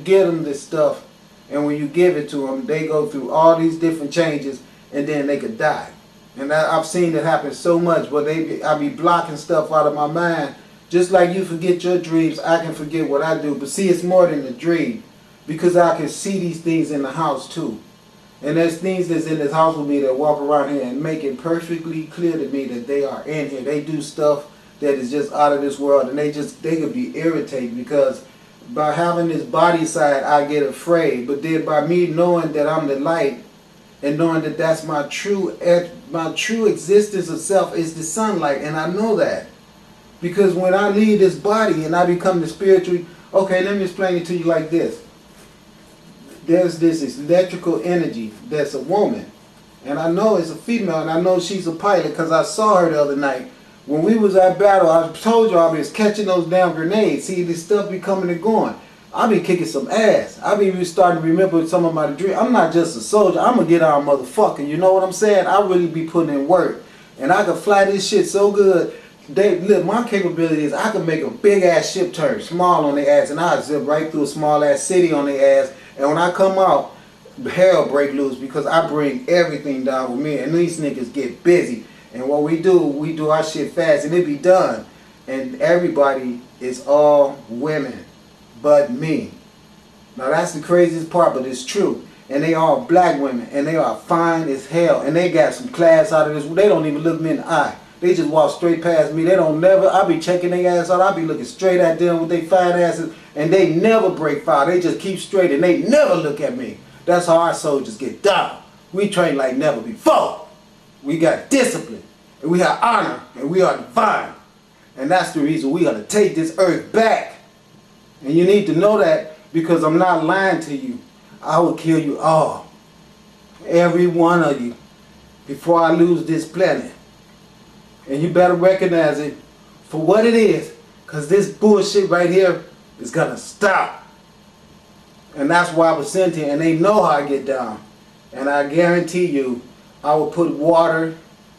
get them this stuff, and when you give it to them, they go through all these different changes, and then they could die. And I've seen it happen so much, but I be blocking stuff out of my mind. Just like you forget your dreams, I can forget what I do. But see, it's more than a dream, because I can see these things in the house too. And there's things that's in this house with me that walk around here and make it perfectly clear to me that they are in here. They do stuff that is just out of this world, and they could be irritating, because by having this body side, I get afraid. But then by me knowing that I'm the light, and knowing that that's my true existence of self is the sunlight, and I know that. Because when I leave this body and I become the spiritual, okay, let me explain it to you like this. There's this electrical energy that's a woman, and I know it's a female, and I know she's a pilot because I saw her the other night. When we was at battle, I told you I was catching those damn grenades. See, this stuff be coming and going. I be kicking some ass. I be starting to remember some of my dreams. I'm not just a soldier. I'm a get out motherfucker. You know what I'm saying? I really be putting in work. And I can fly this shit so good. Look, my capability is I can make a big ass ship turn small on their ass, and I zip right through a small ass city on their ass. And when I come out, hell break loose, because I bring everything down with me. And these niggas get busy. And what we do our shit fast, and it be done. And everybody is all women but me. Now that's the craziest part, but it's true. And they all black women, and they are fine as hell, and they got some class out of this. They don't even look me in the eye. They just walk straight past me. They don't never, I be checking their ass out. I be looking straight at them with their fine asses, and they never break fire. They just keep straight, and they never look at me. That's how our soldiers get down. We train like never before. We got discipline, and we have honor, and we are divine. And that's the reason we gotta take this earth back. And you need to know that, because I'm not lying to you. I will kill you all, every one of you, before I lose this planet. And you better recognize it for what it is, because this bullshit right here is gonna stop. And that's why I was sent here, and they know how I get down. And I guarantee you, I will put water,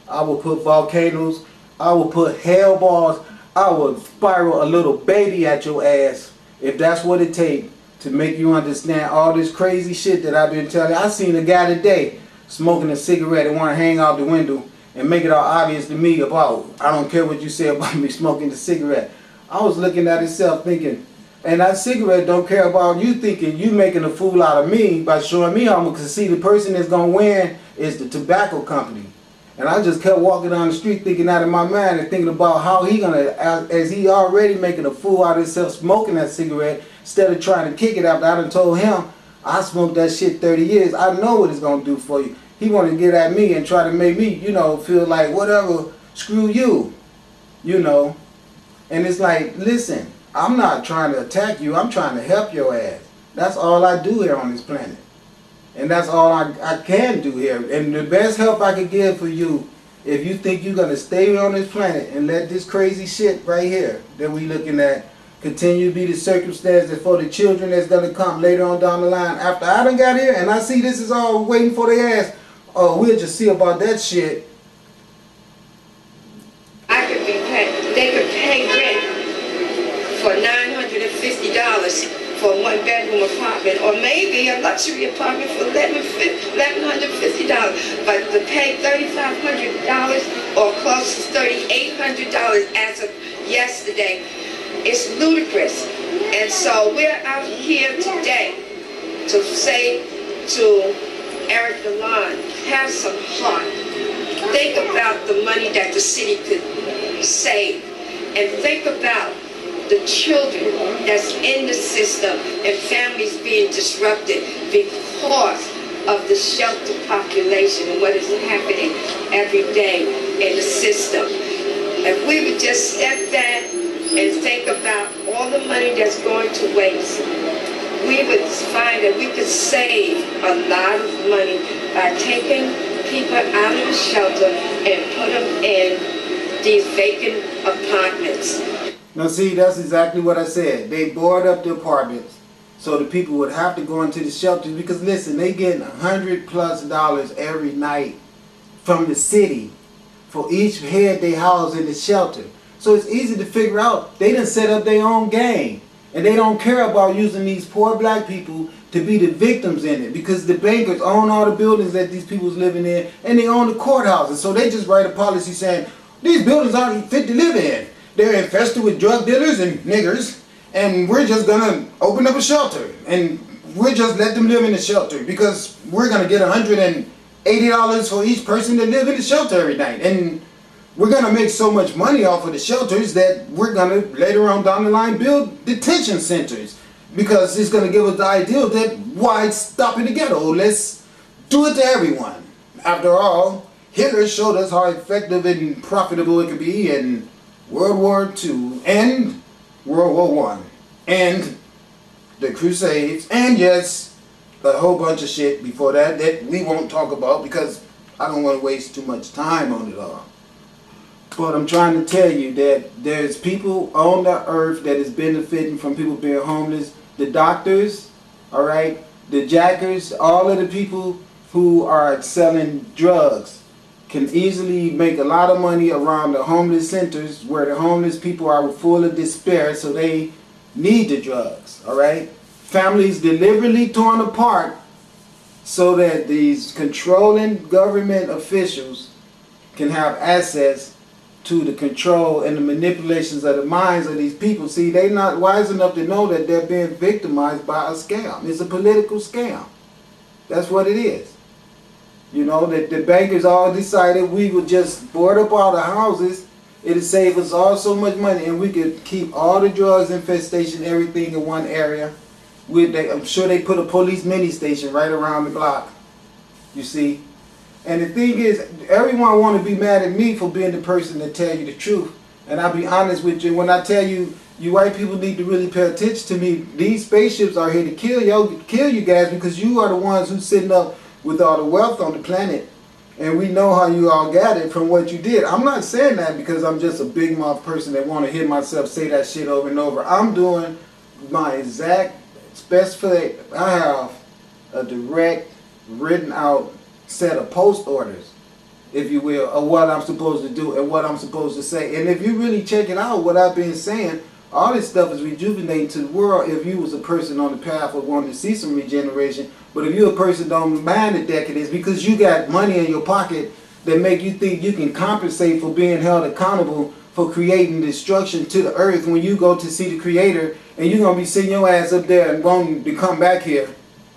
I will put volcanoes, I will put hell balls, I will spiral a little baby at your ass, if that's what it takes to make you understand all this crazy shit that I've been telling you. I seen a guy today smoking a cigarette and want to hang out the window and make it all obvious to me about, I don't care what you say about me smoking the cigarette. I was looking at itself thinking, and that cigarette don't care about you thinking you making a fool out of me by showing me how much. Because see, the person that's going to win is the tobacco company. And I just kept walking down the street thinking out of my mind and thinking about how he gonna, as he already making a fool out of himself smoking that cigarette, instead of trying to kick it after I done told him, I smoked that shit 30 years. I know what it's gonna do for you. He want to get at me and try to make me, you know, feel like whatever, screw you, you know. And it's like, listen, I'm not trying to attack you. I'm trying to help your ass. That's all I do here on this planet. And that's all I can do here. And the best help I can give for you, if you think you're going to stay on this planet and let this crazy shit right here that we looking at continue to be the circumstances for the children that's going to come later on down the line. After I done got here and I see this is all waiting for their ass, oh, we'll just see about that shit. I could be paid, they could pay rent for $950 for a one-bedroom apartment, or maybe a luxury apartment for $1,150. But to pay $3,500 or close to $3,800 as of yesterday is ludicrous. And so we're out here today to say to Eric Lalonde, have some heart. Think about the money that the city could save, and think about the children that's in the system and families being disrupted because of the shelter population and what is happening every day in the system. If we would just step back and think about all the money that's going to waste, we would find that we could save a lot of money by taking people out of the shelter and put them in these vacant apartments. Now see, that's exactly what I said. They board up the apartments so the people would have to go into the shelters, because listen, they getting $100+ every night from the city for each head they house in the shelter. So it's easy to figure out they done set up their own game. And they don't care about using these poor black people to be the victims in it, because the bankers own all the buildings that these people's living in, and they own the courthouses. So they just write a policy saying, these buildings aren't fit to live in. They're infested with drug dealers and niggers, and we're just gonna open up a shelter, and we're just let them live in the shelter, because we're gonna get $180 for each person that live in the shelter every night. And we're going to make so much money off of the shelters that we're going to later on down the line build detention centers, because it's going to give us the idea that why stop in the ghetto? Let's do it to everyone. After all, Hitler showed us how effective and profitable it could be in World War II and World War I and the Crusades, and yes, a whole bunch of shit before that that we won't talk about because I don't want to waste too much time on it all. But I'm trying to tell you that there's people on the earth that is benefiting from people being homeless. The doctors, all right, the jackers, all of the people who are selling drugs can easily make a lot of money around the homeless centers where the homeless people are full of despair, so they need the drugs, all right? Families deliberately torn apart so that these controlling government officials can have access to the control and the manipulations of the minds of these people. See, they're not wise enough to know that they're being victimized by a scam. It's a political scam. That's what it is. You know, that the bankers all decided we would just board up all the houses. It'd save us all so much money, and we could keep all the drugs infestation, everything in one area. I'm sure they put a police mini station right around the block. You see? And the thing is, everyone want to be mad at me for being the person that tell you the truth. And I'll be honest with you, when I tell you, you white people need to really pay attention to me. These spaceships are here to kill you guys, because you are the ones who's sitting up with all the wealth on the planet. And we know how you all got it from what you did. I'm not saying that because I'm just a big mouth person that want to hear myself say that shit over and over. I'm doing my exact specific. I have a direct, written out set of post orders, if you will, of what I'm supposed to do and what I'm supposed to say. And if you really check it out, what I've been saying, all this stuff is rejuvenating to the world if you was a person on the path of wanting to see some regeneration. But if you're a person don't mind the decadence because you got money in your pocket that make you think you can compensate for being held accountable for creating destruction to the earth when you go to see the Creator, and you're going to be sitting your ass up there and wanting to come back here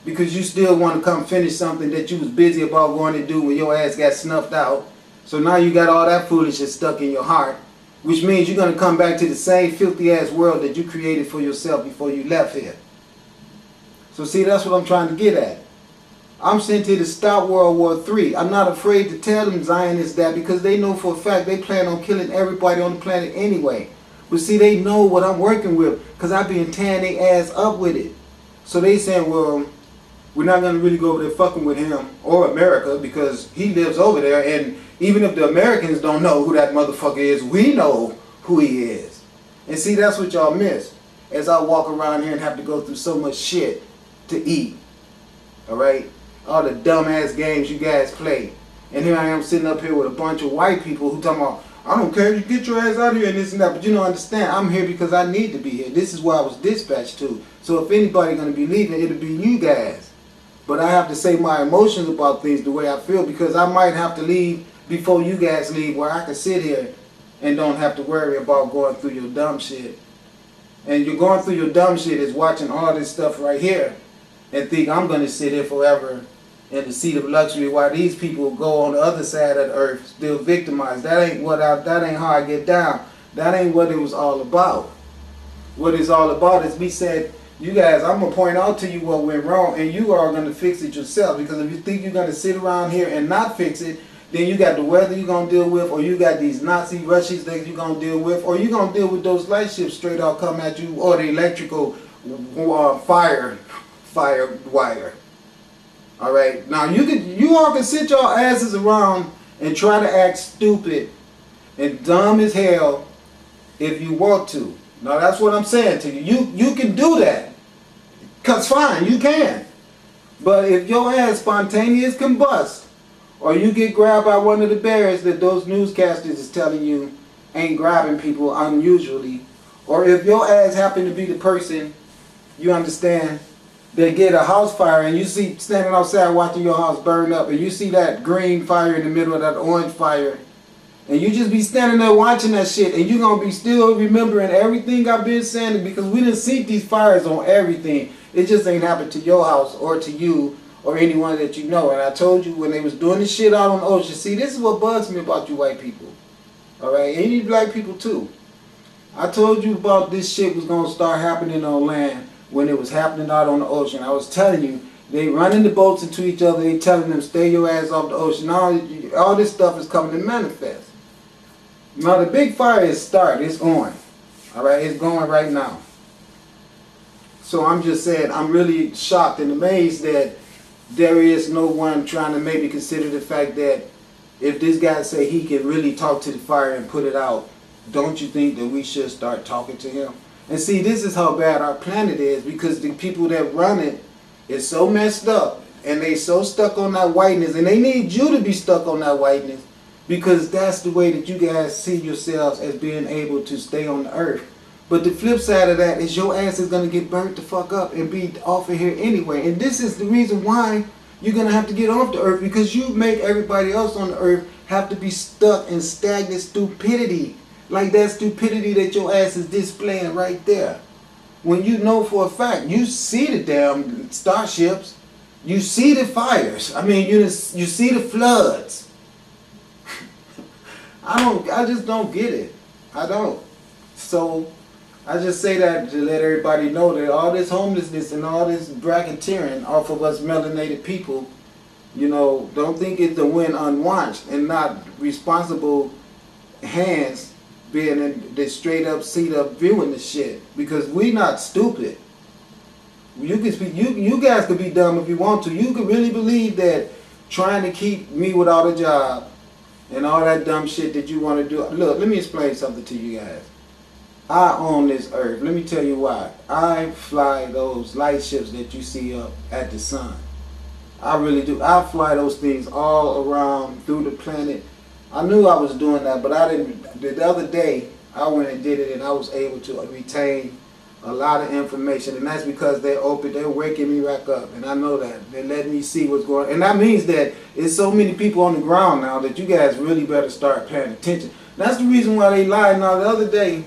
because you still want to come finish something that you was busy about going to do when your ass got snuffed out. So now you got all that foolishness stuck in your heart, which means you're going to come back to the same filthy ass world that you created for yourself before you left here. So see, that's what I'm trying to get at. I'm sent here to stop World War III. I'm not afraid to tell them Zionists that, because they know for a fact they plan on killing everybody on the planet anyway. But see, they know what I'm working with because I've been tearing their ass up with it. So they saying, well, we're not going to really go over there fucking with him or America because he lives over there. And even if the Americans don't know who that motherfucker is, we know who he is. And see, that's what y'all miss as I walk around here and have to go through so much shit to eat. Alright? All the dumbass games you guys play. And here I am sitting up here with a bunch of white people who talking about, I don't care, you get your ass out of here and this and that. But you don't understand, I'm here because I need to be here. This is where I was dispatched to. So if anybody going to be leaving, it'll be you guys. But I have to say my emotions about things the way I feel, because I might have to leave before you guys leave, where I can sit here and don't have to worry about going through your dumb shit. And you're going through your dumb shit is watching all this stuff right here and think I'm going to sit here forever in the seat of luxury while these people go on the other side of the earth still victimized. That ain't how I get down. That ain't what it was all about. What it's all about is me said, you guys, I'm going to point out to you what went wrong, and you are going to fix it yourself. Because if you think you're going to sit around here and not fix it, then you got the weather you're going to deal with, or you got these Nazi Russians that you're going to deal with, or you're going to deal with those light ships straight out come at you, or the electrical fire wire. All right, now you all can sit your asses around and try to act stupid and dumb as hell if you want to. Now that's what I'm saying to you. You can do that, cause fine, you can. But if your ass spontaneous combust, or you get grabbed by one of the bears that those newscasters is telling you ain't grabbing people unusually, Or if your ass happen to be the person, you understand, that get a house fire and you see standing outside watching your house burn up and you see that green fire in the middle of that orange fire and you just be standing there watching that shit and you gonna be still remembering everything I've been saying because we didn't see these fires on everything. It just ain't happened to your house or to you or anyone that you know. And I told you when they was doing this shit out on the ocean, see, this is what bugs me about you white people. Alright, and you black people too. I told you about this shit was gonna start happening on land when it was happening out on the ocean. I was telling you, they running the boats into each other, they telling them stay your ass off the ocean. All this stuff is coming to manifest. Now the big fire is started, it's on. Alright, it's going right now. So I'm just saying, I'm really shocked and amazed that there is no one trying to maybe consider the fact that if this guy say he can really talk to the fire and put it out, don't you think that we should start talking to him? And see, this is how bad our planet is because the people that run it is so messed up and they so stuck on that whiteness and they need you to be stuck on that whiteness because that's the way that you guys see yourselves as being able to stay on the earth. But the flip side of that is your ass is going to get burnt the fuck up and be off of here anyway. And this is the reason why you're going to have to get off the earth because you make everybody else on the earth have to be stuck in stagnant stupidity. Like that stupidity that your ass is displaying right there. When you know for a fact, you see the damn starships, you see the fires, I mean, you see the floods. I just don't get it. I don't. So, I just say that to let everybody know that all this homelessness and all this bracketeering off of us melanated people, you know, don't think it's the win unwatched and not responsible hands being in the straight up seat up viewing the shit because we not stupid. You can speak, you guys could be dumb if you want to. You could really believe that trying to keep me without a job and all that dumb shit that you want to do. Look, let me explain something to you guys. I own this earth. Let me tell you why. I fly those light ships that you see up at the sun. I really do. I fly those things all around through the planet. I knew I was doing that, but I didn't. The other day, I went and did it, and I was able to retain a lot of information, and that's because they're waking me back up, and I know that. They're letting me see what's going on, and that means that it's so many people on the ground now that you guys really better start paying attention. That's the reason why they lied. Now, the other day,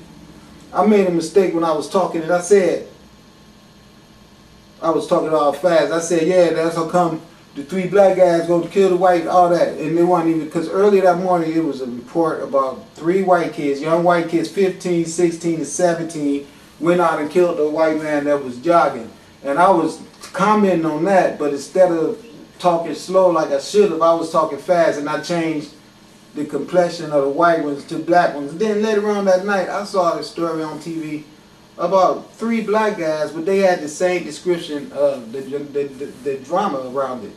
I made a mistake when I was talking, and I said, I was talking all fast. I said, yeah, that's how come the 3 black guys go to kill the white, all that. And they weren't even, because earlier that morning it was a report about 3 white kids, young white kids, 15, 16, and 17, went out and killed a white man that was jogging. And I was commenting on that, but instead of talking slow like I should have, I was talking fast, and I changed the complexion of the white ones to black ones. Then later on that night, I saw a story on TV about 3 black guys, but they had the same description of the drama around it.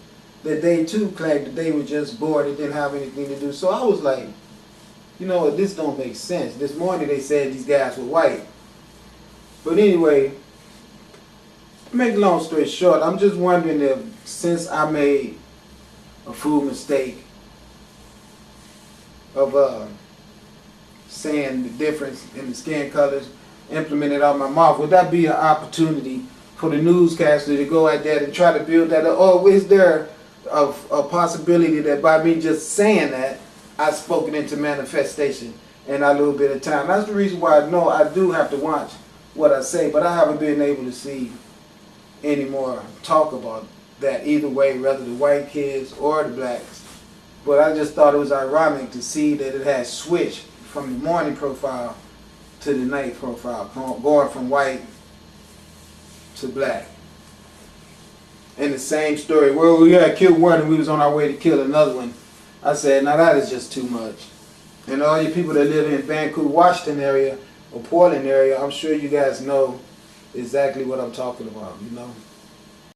That they too claimed that they were just bored and didn't have anything to do. So I was like, you know what, this don't make sense. This morning they said these guys were white. But anyway, to make a long story short, I'm just wondering if since I made a fool mistake of saying the difference in the skin colors implemented out my mouth, would that be an opportunity for the newscaster to go at that and try to build that up? Or is there a possibility that by me just saying that, I've spoken into manifestation in a little bit of time? That's the reason why I know I do have to watch what I say, but I haven't been able to see any more talk about that either way, whether the white kids or the blacks. But I just thought it was ironic to see that it had switched from the morning profile to the night profile, going from white to black. And the same story, well, we had killed one and we was on our way to kill another one. I said, now that is just too much. And all you people that live in Vancouver, Washington area, or Portland area, I'm sure you guys know exactly what I'm talking about, you know.